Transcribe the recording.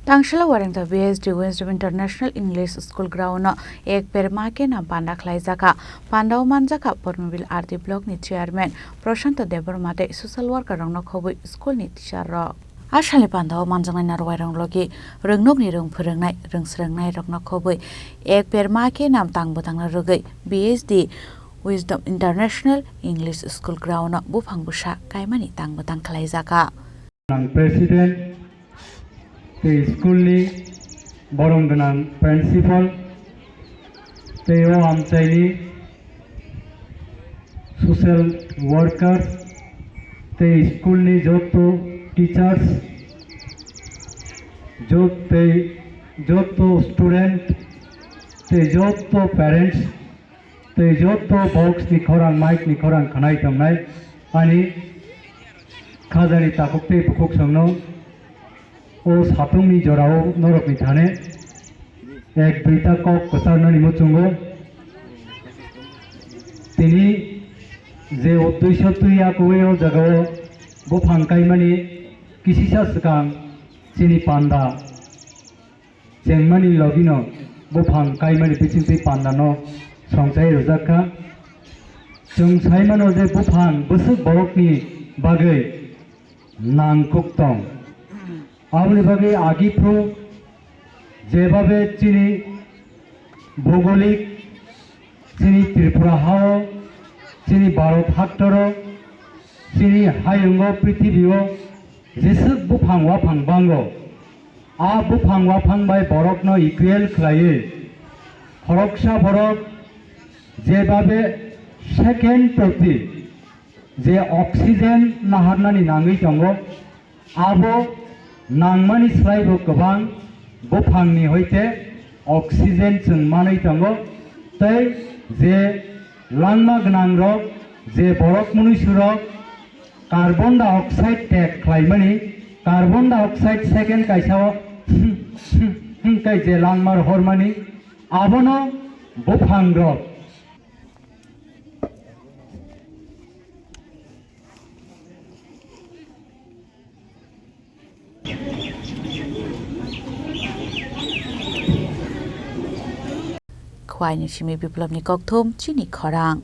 Tangshala warengta BSD Wisdom International English School ground ek perma ke na panda khlaijaka pandao manjaka Pormobil RD block ni chairman Prashant Debarmate social worker rongno khobui school ni teacher rok Ashali pandao manjangnai narwai ronglogi rongnok ni rong phorongnai rongsrongnai rokno khobui ek perma ke nam tangbotangna rogoi BSD Wisdom International English School ground bufang busa kaimani tangbotang khlaijaka President school ni borong ganang principal teo amchaini social workers te school ni joto teachers joto student te joto parents te joto box ni khorang mic ni khorang khanai tamnai ani khajani takukte bukuk sangno o sathungni jorao norokni thane ek duita kok kosarnani muchungo tini je uddesho tuya kuweo jagao bo phangkaimani kisisa skang chini panda chengmani logino bo phangkaimani bichingti panda no songchai rojaka chungsaimano je bo phang busuk borokni bagai nangkuk tong আপনি ভাবে আগিপ্রো যেভাবে চিনি ভৌগোলিক চিনি ত্রিপুরা হাও চিনি ভারত হাক্টর চিনি হায়ঙ্গ পৃথিবীও যেসব বুফাং ওয়াফাং বাঙ্গ আ বুফাং ওয়াফাং by বরক ন ইকুয়েল খাইয়ে হরকসা বরক যেভাবে সেকেন্ড প্রতি যে অক্সিজেন নাহারনানি নাঙै दङ আবো नांगमानि स्लाइबो गोबां बुफांनि हयते अक्सिजेन जों मानै दङ तै जे लांमा गोनां रक जे बरक मनुष्य रक कार्बन डाइ अक्साइड टेक खालामनानै कार्बन डाइ अक्साइड सेकेन्ड कायसाव काय जे लांमार हरमानि आबोनो बुफां रक Khwai ni chimi biplop ni kokthum chini khorang